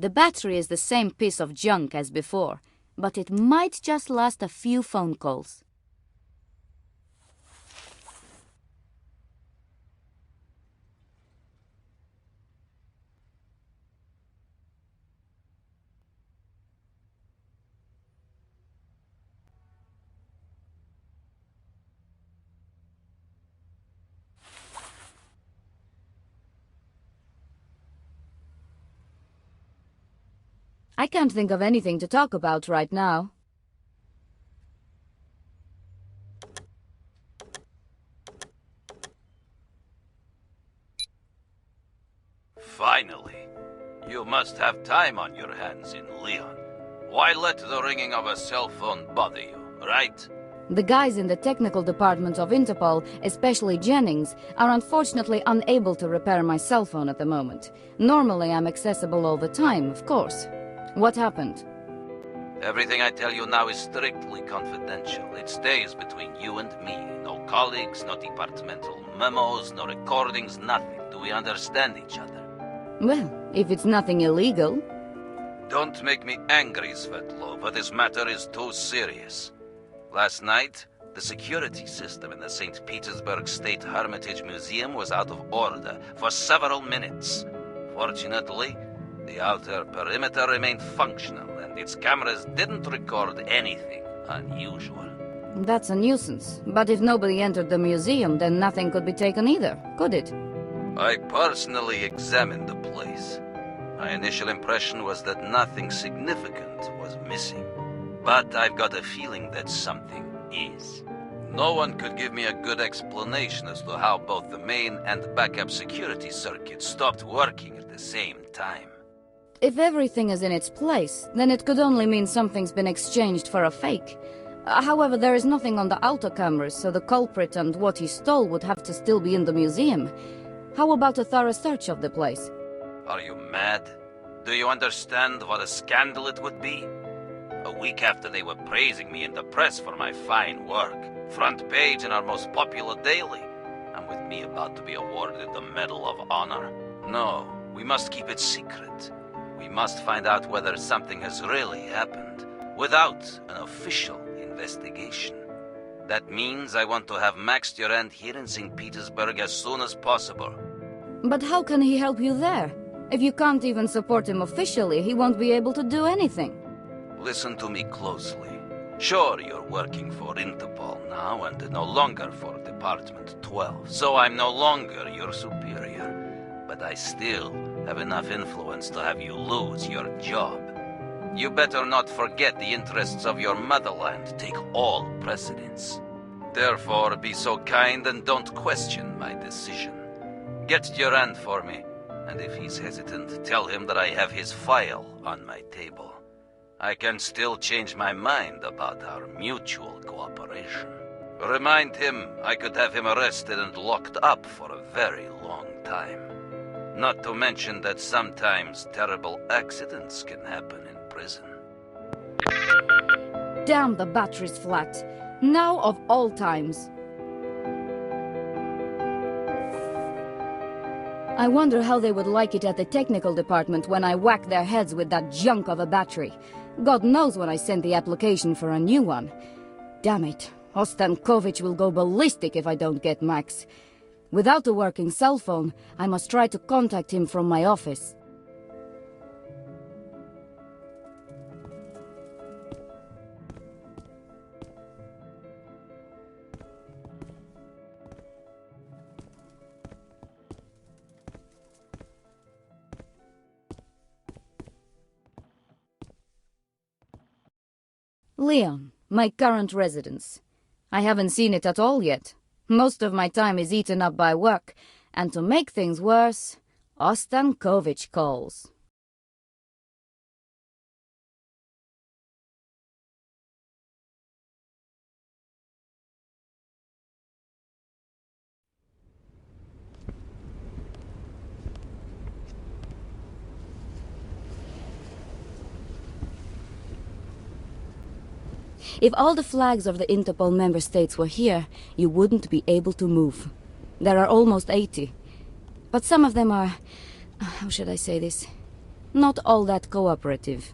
The battery is the same piece of junk as before, but it might just last a few phone calls. I can't think of anything to talk about right now. Finally. You must have time on your hands in Leon. Why let the ringing of a cell phone bother you, right? The guys in the technical department of Interpol, especially Jennings, are unfortunately unable to repair my cell phone at the moment. Normally I'm accessible all the time, of course. What happened? Everything I tell you now is strictly confidential. It stays between you and me. No colleagues, no departmental memos, no recordings, nothing. Do we understand each other? Well, if it's nothing illegal. Don't make me angry, Svetlova. This matter is too serious. Last night, the security system in the St. Petersburg State Hermitage Museum was out of order for several minutes. Fortunately, the outer perimeter remained functional, and its cameras didn't record anything unusual. That's a nuisance. But if nobody entered the museum, then nothing could be taken either, could it? I personally examined the place. My initial impression was that nothing significant was missing. But I've got a feeling that something is. No one could give me a good explanation as to how both the main and backup security circuits stopped working at the same time. If everything is in its place, then it could only mean something's been exchanged for a fake. However, there is nothing on the auto cameras, so the culprit and what he stole would have to still be in the museum. How about a thorough search of the place? Are you mad? Do you understand what a scandal it would be? A week after they were praising me in the press for my fine work, front page in our most popular daily, and with me about to be awarded the Medal of Honor. No, we must keep it secret. We must find out whether something has really happened, without an official investigation. That means I want to have Max Durand here in St. Petersburg as soon as possible. But how can he help you there? If you can't even support him officially, he won't be able to do anything. Listen to me closely. Sure, you're working for Interpol now and no longer for Department 12, so I'm no longer your superior. But I still have enough influence to have you lose your job. You better not forget the interests of your motherland take all precedence. Therefore, be so kind and don't question my decision. Get Durand for me, and if he's hesitant, tell him that I have his file on my table. I can still change my mind about our mutual cooperation. Remind him I could have him arrested and locked up for a very long time. Not to mention that sometimes terrible accidents can happen in prison. Damn, the battery's flat. Now of all times. I wonder how they would like it at the technical department when I whack their heads with that junk of a battery. God knows when I send the application for a new one. Damn it, Ostankovich will go ballistic if I don't get Max. Without a working cell phone, I must try to contact him from my office. Leon, my current residence. I haven't seen it at all yet. Most of my time is eaten up by work, and to make things worse, Ostankovich calls. If all the flags of the Interpol member states were here, you wouldn't be able to move. There are almost 80. But some of them are... how should I say this? Not all that cooperative.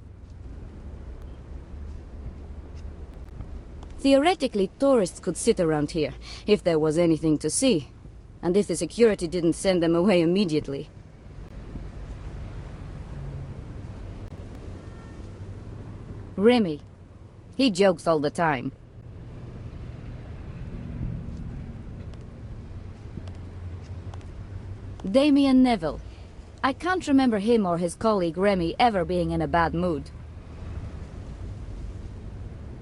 Theoretically, tourists could sit around here, if there was anything to see. And if the security didn't send them away immediately. Remy. He jokes all the time. Damien Neville. I can't remember him or his colleague Remy ever being in a bad mood.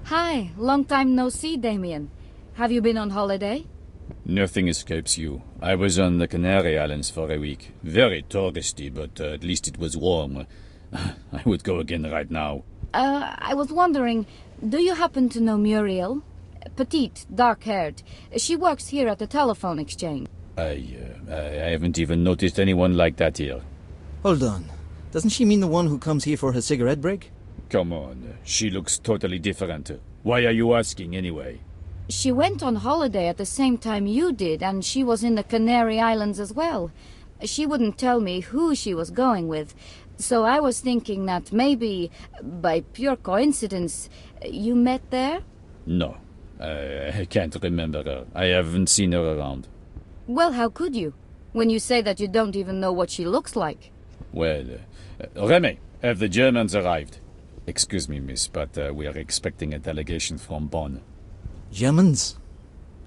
Hi, long time no see, Damien. Have you been on holiday? Nothing escapes you. I was on the Canary Islands for a week. Very touristy, but at least it was warm. I would go again right now. I was wondering, do you happen to know Muriel? Petite, dark-haired. She works here at the telephone exchange. I haven't even noticed anyone like that here. Hold on. Doesn't she mean the one who comes here for her cigarette break? Come on, she looks totally different. Why are you asking anyway? She went on holiday at the same time you did, and she was in the Canary Islands as well. She wouldn't tell me who she was going with, so I was thinking that maybe, by pure coincidence, you met there? No, I can't remember her. I haven't seen her around. Well, how could you, when you say that you don't even know what she looks like? Well, Remy, have the Germans arrived? Excuse me, miss, but we are expecting a delegation from Bonn. Germans?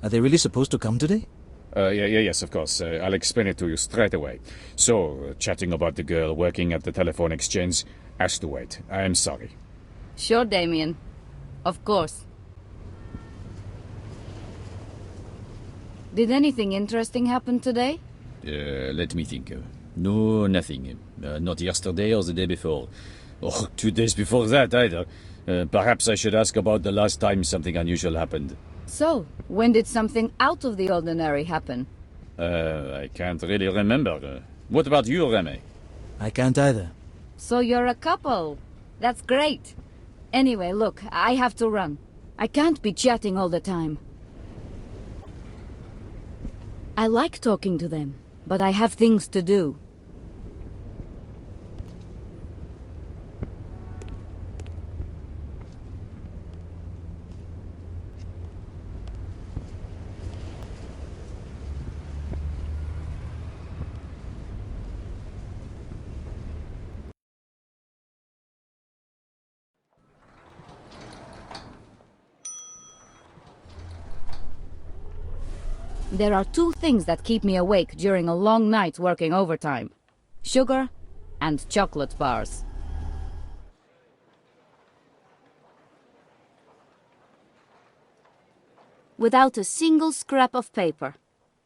Are they really supposed to come today? Yes, of course. I'll explain it to you straight away. So, chatting about the girl working at the telephone exchange has to wait. I am sorry. Sure, Damien. Of course. Did anything interesting happen today? Let me think. No, nothing. Not yesterday or the day before. Or 2 days before that, either. Perhaps I should ask about the last time something unusual happened. So, when did something out of the ordinary happen? I can't really remember. What about you, Remy? I can't either. So you're a couple. That's great. Anyway, look, I have to run. I can't be chatting all the time. I like talking to them, but I have things to do. There are two things that keep me awake during a long night working overtime. Sugar and chocolate bars. Without a single scrap of paper.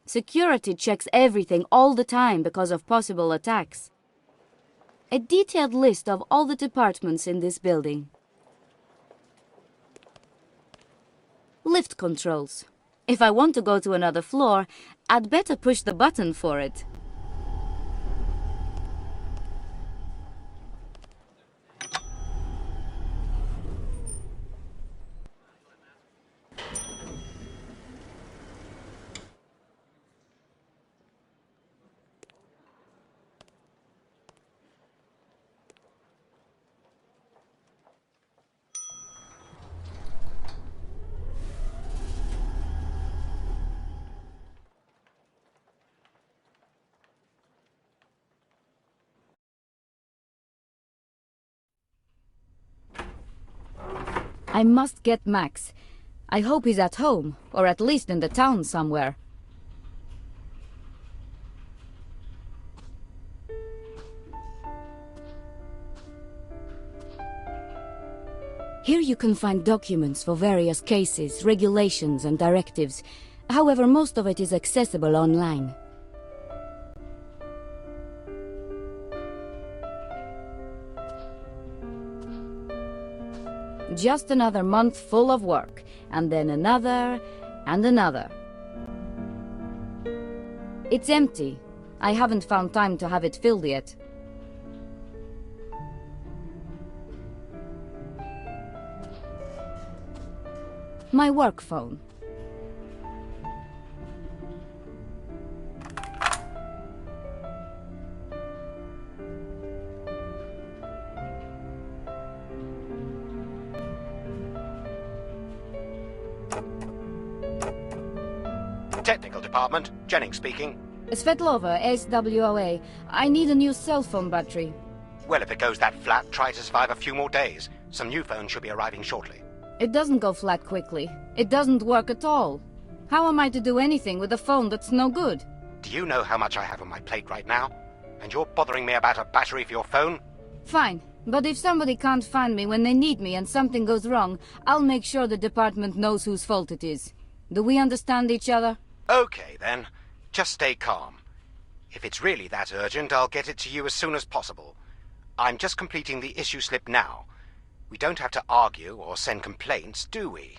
Security checks everything all the time because of possible attacks. A detailed list of all the departments in this building. Lift controls. If I want to go to another floor, I'd better push the button for it. I must get Max. I hope he's at home, or at least in the town somewhere. Here you can find documents for various cases, regulations and directives. However, most of it is accessible online. Just another month full of work, and then another, and another. It's empty. I haven't found time to have it filled yet. My work phone. Technical department, Jennings speaking. Svetlova, SWOA. I need a new cell phone battery. Well, if it goes that flat, try to survive a few more days. Some new phones should be arriving shortly. It doesn't go flat quickly. It doesn't work at all. How am I to do anything with a phone that's no good? Do you know how much I have on my plate right now? And you're bothering me about a battery for your phone? Fine, but if somebody can't find me when they need me and something goes wrong, I'll make sure the department knows whose fault it is. Do we understand each other? Okay, then. Just stay calm. If it's really that urgent, I'll get it to you as soon as possible. I'm just completing the issue slip now. We don't have to argue or send complaints, do we?